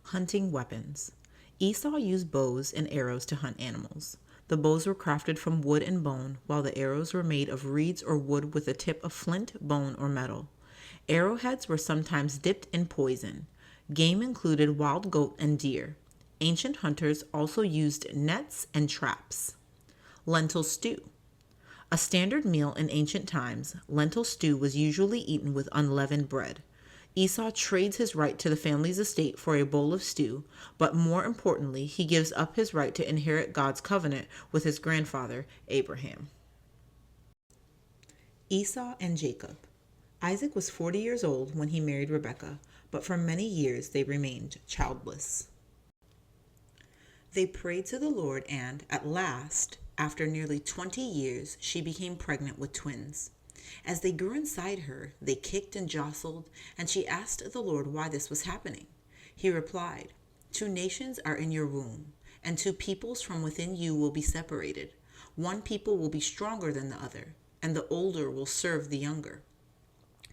Hunting weapons. Esau used bows and arrows to hunt animals. The bows were crafted from wood and bone, while the arrows were made of reeds or wood with a tip of flint, bone, or metal. Arrowheads were sometimes dipped in poison. Game included wild goat and deer. Ancient hunters also used nets and traps. Lentil stew. A standard meal in ancient times, lentil stew was usually eaten with unleavened bread. Esau trades his right to the family's estate for a bowl of stew, but more importantly, he gives up his right to inherit God's covenant with his grandfather, Abraham. Esau and Jacob. Isaac was 40 years old when he married Rebekah, but for many years they remained childless. They prayed to the Lord, and at last, after nearly 20 years, she became pregnant with twins. As they grew inside her, they kicked and jostled, and she asked the Lord why this was happening. He replied, "Two nations are in your womb, and two peoples from within you will be separated. One people will be stronger than the other, and the older will serve the younger."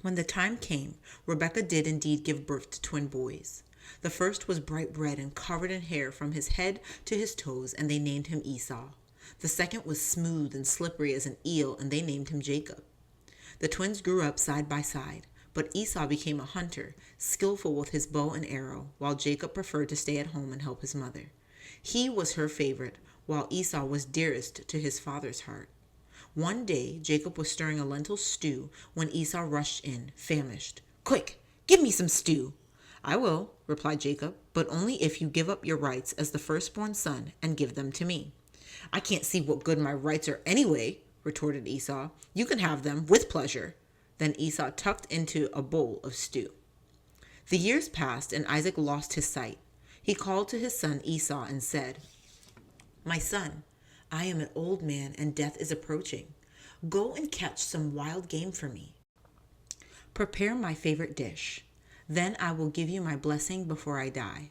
When the time came, Rebekah did indeed give birth to twin boys. The first was bright red and covered in hair from his head to his toes, and they named him Esau. The second was smooth and slippery as an eel, and they named him Jacob. The twins grew up side by side, but Esau became a hunter, skillful with his bow and arrow, while Jacob preferred to stay at home and help his mother. He was her favorite, while Esau was dearest to his father's heart. One day, Jacob was stirring a lentil stew when Esau rushed in, famished. "Quick, give me some stew." "I will," replied Jacob, "but only if you give up your rights as the firstborn son and give them to me." "I can't see what good my rights are anyway," retorted Esau. "You can have them with pleasure." Then Esau tucked into a bowl of stew. The years passed, and Isaac lost his sight. He called to his son Esau and said, "My son, I am an old man and death is approaching. Go and catch some wild game for me. Prepare my favorite dish. Then I will give you my blessing before I die."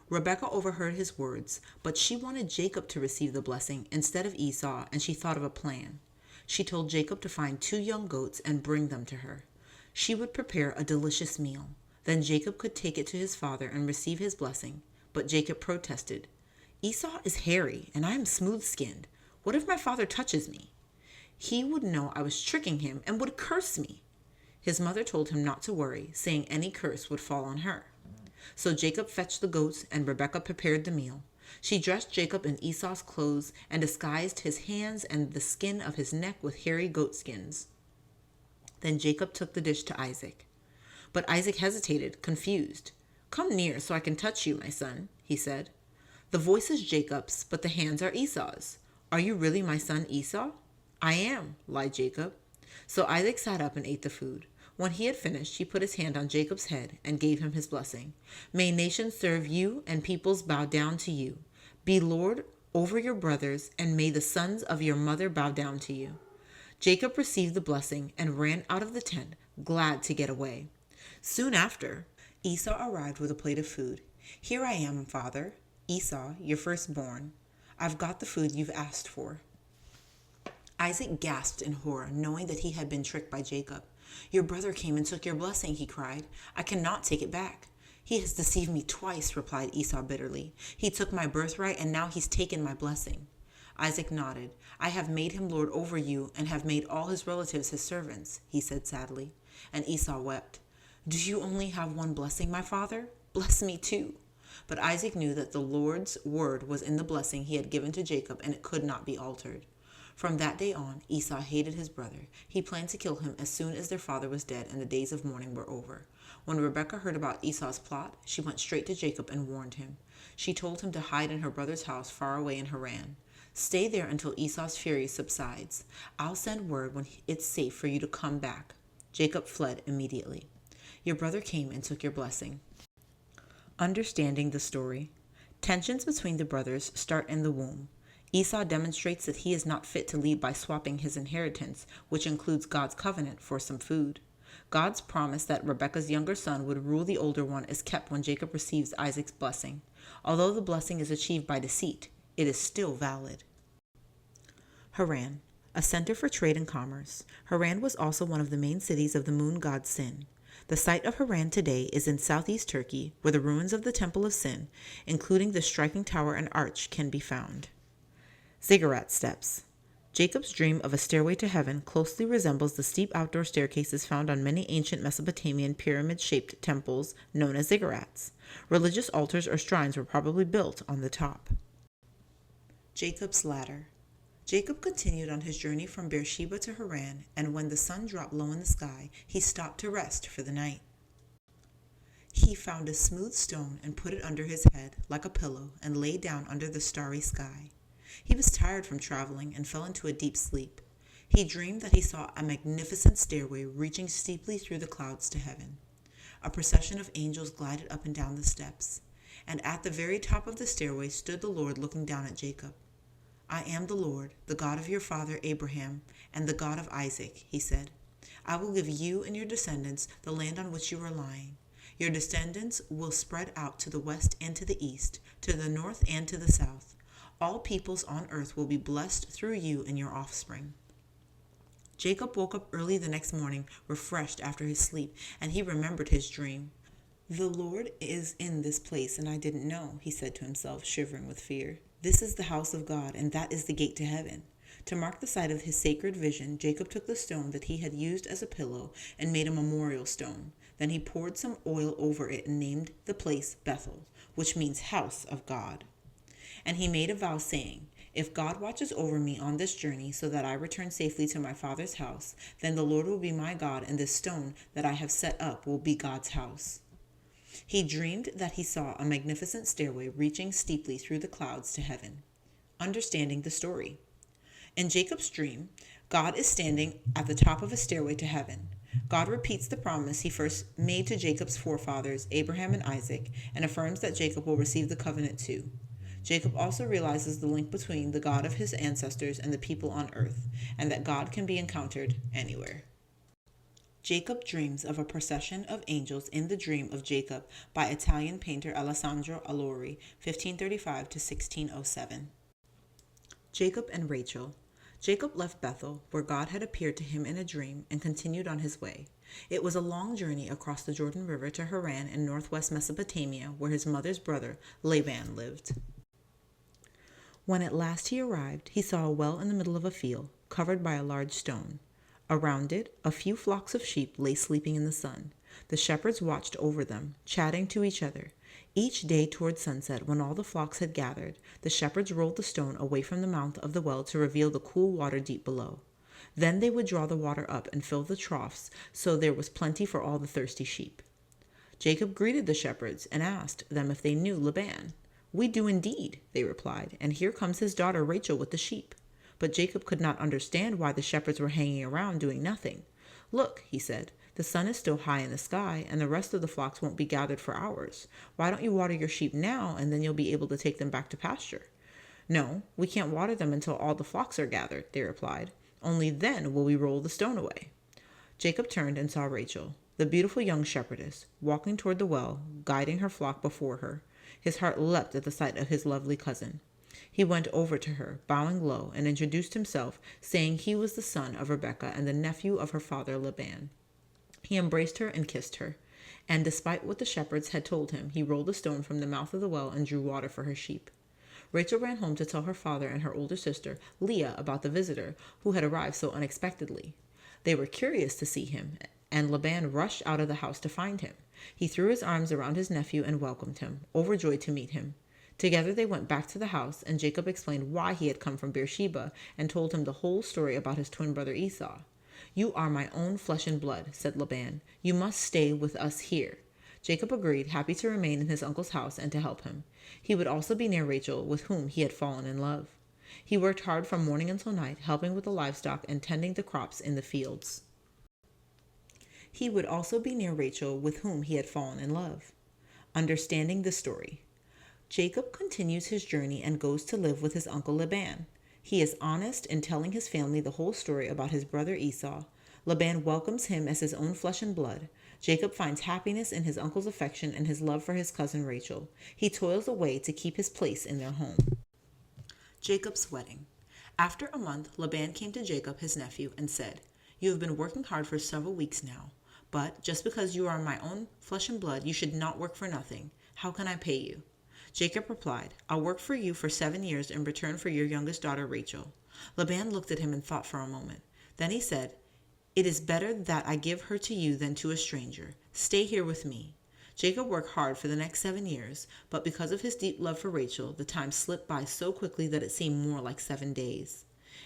Rebekah overheard his words, but she wanted Jacob to receive the blessing instead of Esau, and she thought of a plan. She told Jacob to find 2 young goats and bring them to her. She would prepare a delicious meal. Then Jacob could take it to his father and receive his blessing. But Jacob protested, "Esau is hairy, and I am smooth-skinned. What if my father touches me? He would know I was tricking him and would curse me." His mother told him not to worry, saying any curse would fall on her. So Jacob fetched the goats, and Rebekah prepared the meal. She dressed Jacob in Esau's clothes and disguised his hands and the skin of his neck with hairy goat skins. Then Jacob took the dish to Isaac. But Isaac hesitated, confused. "Come near so I can touch you, my son," he said. "The voice is Jacob's, but the hands are Esau's. Are you really my son Esau?" "I am," lied Jacob. So Isaac sat up and ate the food. When he had finished, he put his hand on Jacob's head and gave him his blessing. "May nations serve you and peoples bow down to you. Be Lord over your brothers, and may the sons of your mother bow down to you." Jacob received the blessing and ran out of the tent, glad to get away. Soon after, Esau arrived with a plate of food. "Here I am, father. Esau, your firstborn. I've got the food you've asked for." Isaac gasped in horror, knowing that he had been tricked by Jacob. "Your brother came and took your blessing," he cried. "I cannot take it back." "He has deceived me twice," replied Esau bitterly. "He took my birthright, and now he's taken my blessing." Isaac nodded. "I have made him lord over you and have made all his relatives his servants," he said sadly. And Esau wept. "Do you only have one blessing, my father? Bless me too." But Isaac knew that the Lord's word was in the blessing he had given to Jacob, and it could not be altered. From that day on, Esau hated his brother. He planned to kill him as soon as their father was dead and the days of mourning were over. When Rebekah heard about Esau's plot, she went straight to Jacob and warned him. She told him to hide in her brother's house far away in Haran. "Stay there until Esau's fury subsides. I'll send word when it's safe for you to come back." Jacob fled immediately. Your brother came and took your blessing. Understanding the story. Tensions between the brothers start in the womb. Esau demonstrates that he is not fit to lead by swapping his inheritance, which includes God's covenant, for some food. God's promise that Rebekah's younger son would rule the older one is kept when Jacob receives Isaac's blessing. Although the blessing is achieved by deceit, it is still valid. Haran, a center for trade and commerce. Haran was also one of the main cities of the moon god Sin. The site of Haran today is in southeast Turkey, where the ruins of the Temple of Sin, including the striking tower and arch, can be found. Ziggurat steps. Jacob's dream of a stairway to heaven closely resembles the steep outdoor staircases found on many ancient Mesopotamian pyramid-shaped temples known as ziggurats. Religious altars or shrines were probably built on the top. Jacob's ladder. Jacob continued on his journey from Beersheba to Haran, and when the sun dropped low in the sky, he stopped to rest for the night. He found a smooth stone and put it under his head like a pillow and lay down under the starry sky. He was tired from traveling and fell into a deep sleep. He dreamed that he saw a magnificent stairway reaching steeply through the clouds to heaven. A procession of angels glided up and down the steps, and at the very top of the stairway stood the Lord looking down at Jacob. "I am the Lord, the God of your father Abraham, and the God of Isaac," he said. "I will give you and your descendants the land on which you are lying. Your descendants will spread out to the west and to the east, to the north and to the south. All peoples on earth will be blessed through you and your offspring." Jacob woke up early the next morning, refreshed after his sleep, and he remembered his dream. "The Lord is in this place, and I didn't know," he said to himself, shivering with fear. "This is the house of God, and that is the gate to heaven." To mark the site of his sacred vision, Jacob took the stone that he had used as a pillow and made a memorial stone. Then he poured some oil over it and named the place Bethel, which means house of God. And he made a vow, saying, "If God watches over me on this journey so that I return safely to my father's house, then the Lord will be my God, and this stone that I have set up will be God's house." He dreamed that he saw a magnificent stairway reaching steeply through the clouds to heaven. Understanding the story. In Jacob's dream, God is standing at the top of a stairway to heaven. God repeats the promise he first made to Jacob's forefathers, Abraham and Isaac, and affirms that Jacob will receive the covenant too. Jacob also realizes the link between the God of his ancestors and the people on earth, and that God can be encountered anywhere. Jacob dreams of a procession of angels in the Dream of Jacob by Italian painter Alessandro Allori, 1535 to 1607. Jacob and Rachel. Jacob left Bethel, where God had appeared to him in a dream, and continued on his way. It was a long journey across the Jordan River to Haran in northwest Mesopotamia, where his mother's brother Laban lived. When at last he arrived, he saw a well in the middle of a field, covered by a large stone. Around it, a few flocks of sheep lay sleeping in the sun. The shepherds watched over them, chatting to each other. Each day toward sunset, when all the flocks had gathered, the shepherds rolled the stone away from the mouth of the well to reveal the cool water deep below. Then they would draw the water up and fill the troughs, so there was plenty for all the thirsty sheep. Jacob greeted the shepherds and asked them if they knew Laban. "We do indeed," they replied, "and here comes his daughter Rachel with the sheep." But Jacob could not understand why the shepherds were hanging around doing nothing. "Look," he said, "the sun is still high in the sky, and the rest of the flocks won't be gathered for hours. Why don't you water your sheep now, and then you'll be able to take them back to pasture?" "No, we can't water them until all the flocks are gathered," they replied. "Only then will we roll the stone away." Jacob turned and saw Rachel, the beautiful young shepherdess, walking toward the well, guiding her flock before her. His heart leapt at the sight of his lovely cousin. He went over to her, bowing low, and introduced himself, saying he was the son of Rebekah and the nephew of her father Laban. He embraced her and kissed her, and despite what the shepherds had told him, he rolled the stone from the mouth of the well and drew water for her sheep. Rachel ran home to tell her father and her older sister, Leah, about the visitor who had arrived so unexpectedly. They were curious to see him, and Laban rushed out of the house to find him. He threw his arms around his nephew and welcomed him, overjoyed to meet him. Together they went back to the house, and Jacob explained why he had come from Beersheba and told him the whole story about his twin brother Esau. "You are my own flesh and blood," said Laban. "You must stay with us here." Jacob agreed, happy to remain in his uncle's house and to help him. He would also be near Rachel, with whom he had fallen in love. He worked hard from morning until night, helping with the livestock and tending the crops in the fields. He would also be near Rachel, with whom he had fallen in love. Understanding the story. Jacob continues his journey and goes to live with his uncle Laban. He is honest in telling his family the whole story about his brother Esau. Laban welcomes him as his own flesh and blood. Jacob finds happiness in his uncle's affection and his love for his cousin Rachel. He toils away to keep his place in their home. Jacob's wedding. After a month, Laban came to Jacob, his nephew, and said, "You have been working hard for several weeks now, But just because you are my own flesh and blood, you should not work for nothing. How can I pay you?" Jacob replied, "I'll work for you for 7 years in return for your youngest daughter Rachel." Laban looked at him and thought for a moment. Then he said, "It is better that I give her to you than to a stranger. Stay here with me." Jacob worked hard for the next 7 years, but because of his deep love for Rachel, the time slipped by so quickly that it seemed more like 7 days.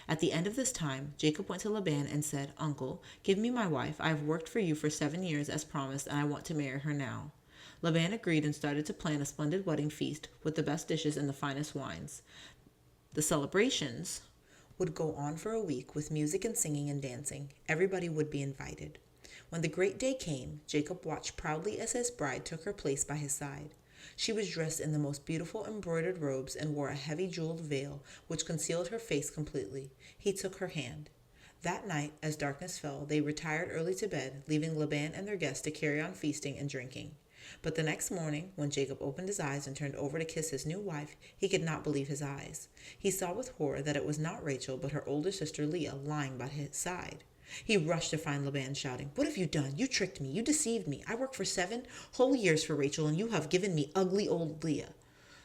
At the end of this time, Jacob went to Laban and said, "Uncle, give me my wife. I have worked for you for 7 years as promised, and I want to marry her now." Laban agreed and started to plan a splendid wedding feast with the best dishes and the finest wines. The celebrations would go on for a week with music and singing and dancing. Everybody would be invited. When the great day came, Jacob watched proudly as his bride took her place by his side. She was dressed in the most beautiful embroidered robes and wore a heavy jeweled veil which concealed her face completely. He took her hand. That night, as darkness fell, they retired early to bed, leaving Laban and their guests to carry on feasting and drinking. But the next morning, when Jacob opened his eyes and turned over to kiss his new wife, he could not believe his eyes. He saw with horror that it was not Rachel, but her older sister Leah, lying by his side. He rushed to find Laban, shouting, "What have you done? You tricked me. You deceived me. I worked for 7 whole years for Rachel, and you have given me ugly old Leah."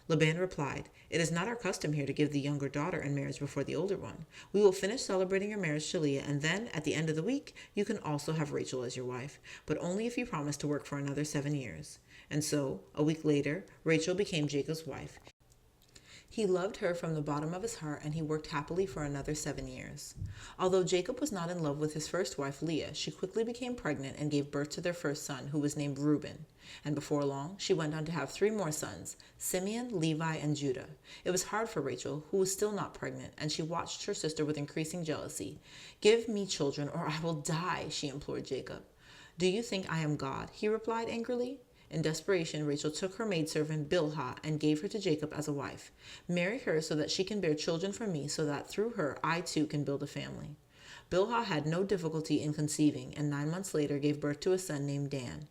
Laban replied, "It is not our custom here to give the younger daughter in marriage before the older one. We will finish celebrating your marriage to Leah, and then, at the end of the week, you can also have Rachel as your wife, but only if you promise to work for another 7 years. And so, a week later, Rachel became Jacob's wife. He loved her from the bottom of his heart, and he worked happily for another 7 years. Although Jacob was not in love with his first wife, Leah, she quickly became pregnant and gave birth to their first son, who was named Reuben. And before long, she went on to have 3 more sons, Simeon, Levi, and Judah. It was hard for Rachel, who was still not pregnant, and she watched her sister with increasing jealousy. "Give me children, or I will die," she implored Jacob. "Do you think I am God?" he replied angrily. In desperation, Rachel took her maidservant Bilhah and gave her to Jacob as a wife. "Marry her so that she can bear children for me, so that through her I too can build a family." Bilhah had no difficulty in conceiving, and 9 months later gave birth to a son named Dan.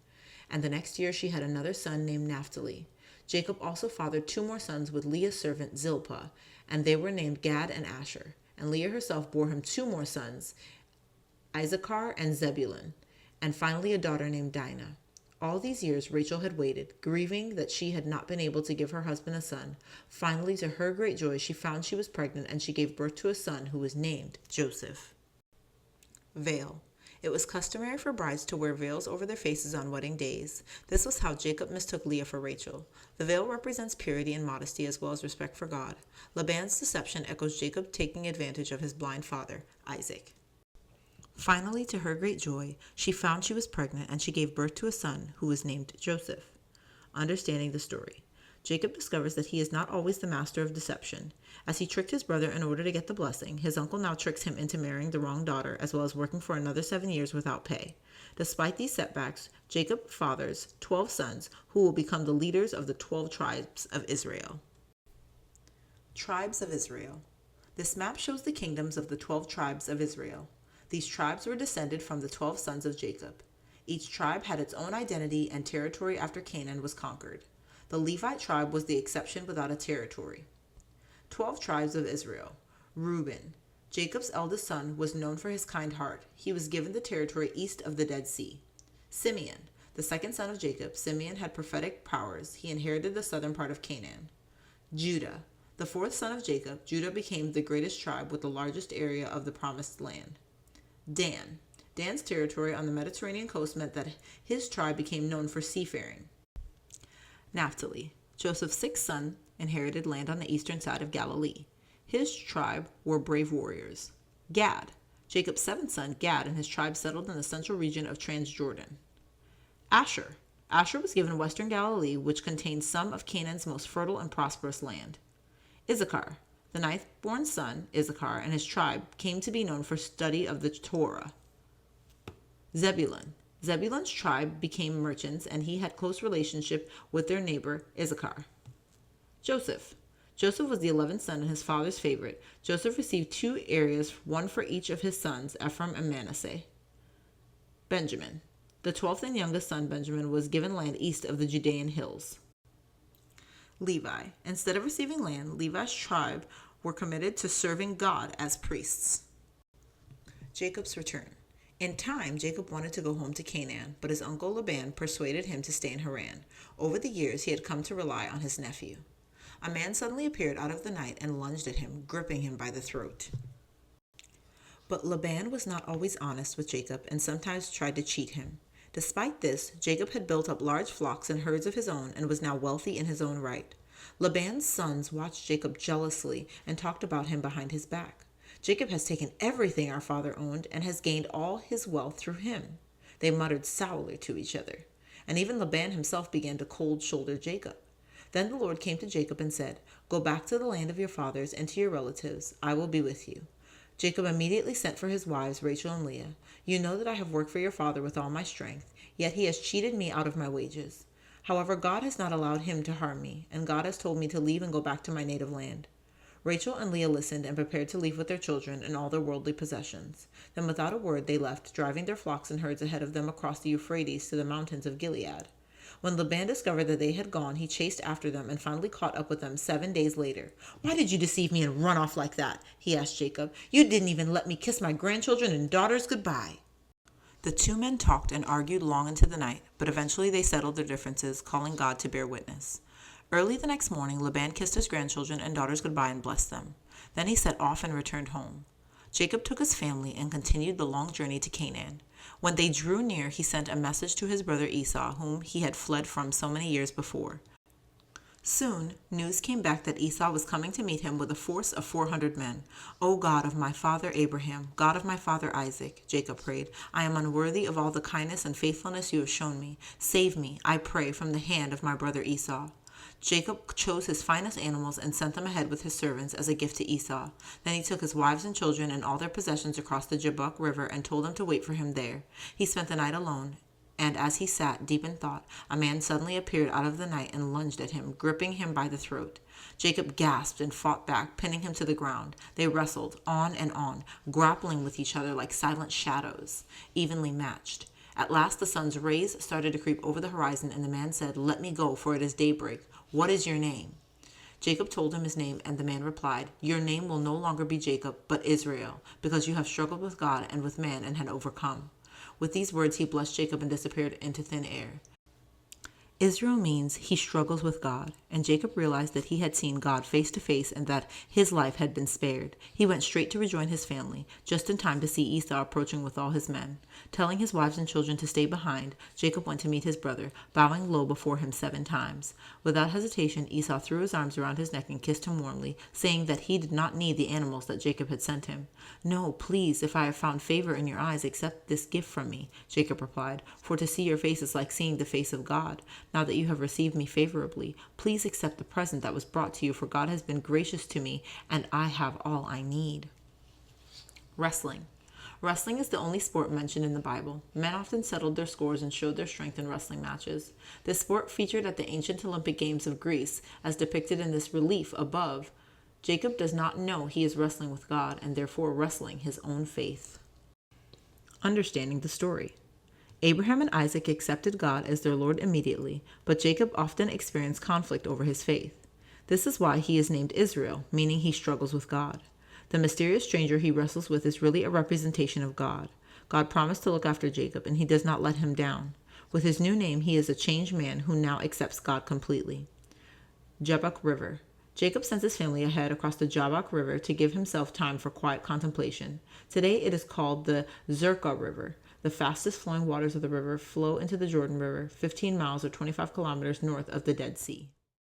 And the next year she had another son named Naphtali. Jacob also fathered 2 more sons with Leah's servant Zilpah, and they were named Gad and Asher. And Leah herself bore him 2 more sons, Issachar and Zebulun, and finally a daughter named Dinah. All these years Rachel had waited, grieving that she had not been able to give her husband a son. Finally, to her great joy, she found she was pregnant, and she gave birth to a son who was named Joseph. Veil. It was customary for brides to wear veils over their faces on wedding days. This was how Jacob mistook Leah for Rachel. The veil represents purity and modesty as well as respect for God. Laban's deception echoes Jacob taking advantage of his blind father, Isaac. Finally, to her great joy, she found she was pregnant, and she gave birth to a son who was named Joseph. Understanding the story. Jacob discovers that he is not always the master of deception. As he tricked his brother in order to get the blessing, his uncle now tricks him into marrying the wrong daughter, as well as working for another 7 years without pay. Despite these setbacks, Jacob fathers 12 sons who will become the leaders of the 12 tribes of Israel. Tribes of Israel. This map shows the kingdoms of the 12 tribes of Israel. These tribes were descended from the 12 sons of Jacob. Each tribe had its own identity and territory after Canaan was conquered. The Levite tribe was the exception without a territory. 12 tribes of Israel. Reuben, Jacob's eldest son, was known for his kind heart. He was given the territory east of the Dead Sea. Simeon, the second son of Jacob, Simeon had prophetic powers. He inherited the southern part of Canaan. Judah, the 4th son of Jacob, Judah became the greatest tribe with the largest area of the promised land. Dan. Dan's territory on the Mediterranean coast meant that his tribe became known for seafaring. Naphtali. Joseph's 6th son inherited land on the eastern side of Galilee. His tribe were brave warriors. Gad. Jacob's 7th son, Gad, and his tribe settled in the central region of Transjordan. Asher. Asher was given western Galilee, which contained some of Canaan's most fertile and prosperous land. Issachar. The 9th-born son, Issachar, and his tribe came to be known for study of the Torah. Zebulun. Zebulun's tribe became merchants, and he had close relationship with their neighbor, Issachar. Joseph. Joseph was the 11th son and his father's favorite. Joseph received 2 areas, one for each of his sons, Ephraim and Manasseh. Benjamin. The 12th and youngest son, Benjamin, was given land east of the Judean hills. Levi. Instead of receiving land, Levi's tribe were committed to serving God as priests. Jacob's return. In time, Jacob wanted to go home to Canaan, but his uncle Laban persuaded him to stay in Haran. Over the years, he had come to rely on his nephew. A man suddenly appeared out of the night and lunged at him, gripping him by the throat. But Laban was not always honest with Jacob and sometimes tried to cheat him. Despite this, Jacob had built up large flocks and herds of his own and was now wealthy in his own right. Laban's sons watched Jacob jealously and talked about him behind his back. Jacob has taken everything our father owned and has gained all his wealth through him. They muttered sourly to each other, and even Laban himself began to cold-shoulder Jacob. Then the Lord came to Jacob and said, "Go back to the land of your fathers and to your relatives. I will be with you." Jacob immediately sent for his wives Rachel and Leah. "You know that I have worked for your father with all my strength, yet he has cheated me out of my wages. However, God has not allowed him to harm me, and God has told me to leave and go back to my native land." Rachel and Leah listened and prepared to leave with their children and all their worldly possessions. Then without a word they left, driving their flocks and herds ahead of them across the Euphrates to the mountains of Gilead. When Laban discovered that they had gone, he chased after them and finally caught up with them 7 days later. "Why did you deceive me and run off like that?" he asked Jacob. "You didn't even let me kiss my grandchildren and daughters goodbye." The two men talked and argued long into the night, but eventually they settled their differences, calling God to bear witness. Early the next morning, Laban kissed his grandchildren and daughters goodbye and blessed them. Then he set off and returned home. Jacob took his family and continued the long journey to Canaan. When they drew near, he sent a message to his brother Esau, whom he had fled from so many years before. Soon, news came back that Esau was coming to meet him with a force of 400 men. "O God of my father Abraham, God of my father Isaac," Jacob prayed, "I am unworthy of all the kindness and faithfulness you have shown me. Save me, I pray, from the hand of my brother Esau." Jacob chose his finest animals and sent them ahead with his servants as a gift to Esau. Then he took his wives and children and all their possessions across the Jabbok River and told them to wait for him there. He spent the night alone, and as he sat, deep in thought, a man suddenly appeared out of the night and lunged at him, gripping him by the throat. Jacob gasped and fought back, pinning him to the ground. They wrestled on and on, grappling with each other like silent shadows, evenly matched. At last the sun's rays started to creep over the horizon, and the man said, "Let me go, for it is daybreak. What is your name?" Jacob told him his name, and the man replied, "Your name will no longer be Jacob, but Israel, because you have struggled with God and with man and had overcome." With these words he blessed Jacob and disappeared into thin air. Israel means he struggles with God, and Jacob realized that he had seen God face to face and that his life had been spared. He went straight to rejoin his family, just in time to see Esau approaching with all his men. Telling his wives and children to stay behind, Jacob went to meet his brother, bowing low before him 7 times. Without hesitation, Esau threw his arms around his neck and kissed him warmly, saying that he did not need the animals that Jacob had sent him. "No, please, if I have found favor in your eyes, accept this gift from me," Jacob replied, "for to see your face is like seeing the face of God. Now that you have received me favorably, please accept the present that was brought to you, for God has been gracious to me, and I have all I need." Wrestling. Wrestling is the only sport mentioned in the Bible. Men often settled their scores and showed their strength in wrestling matches. This sport featured at the ancient Olympic Games of Greece, as depicted in this relief above. Jacob does not know he is wrestling with God, and therefore wrestling his own faith. Understanding the story. Abraham and Isaac accepted God as their Lord immediately, but Jacob often experienced conflict over his faith. This is why he is named Israel, meaning he struggles with God. The mysterious stranger he wrestles with is really a representation of God. God promised to look after Jacob, and he does not let him down. With his new name, he is a changed man who now accepts God completely. Jabbok River. Jacob sends his family ahead across the Jabbok River to give himself time for quiet contemplation. Today it is called the Zerka River. The fastest flowing waters of the river flow into the Jordan River, 15 miles or 25 kilometers north of the Dead Sea.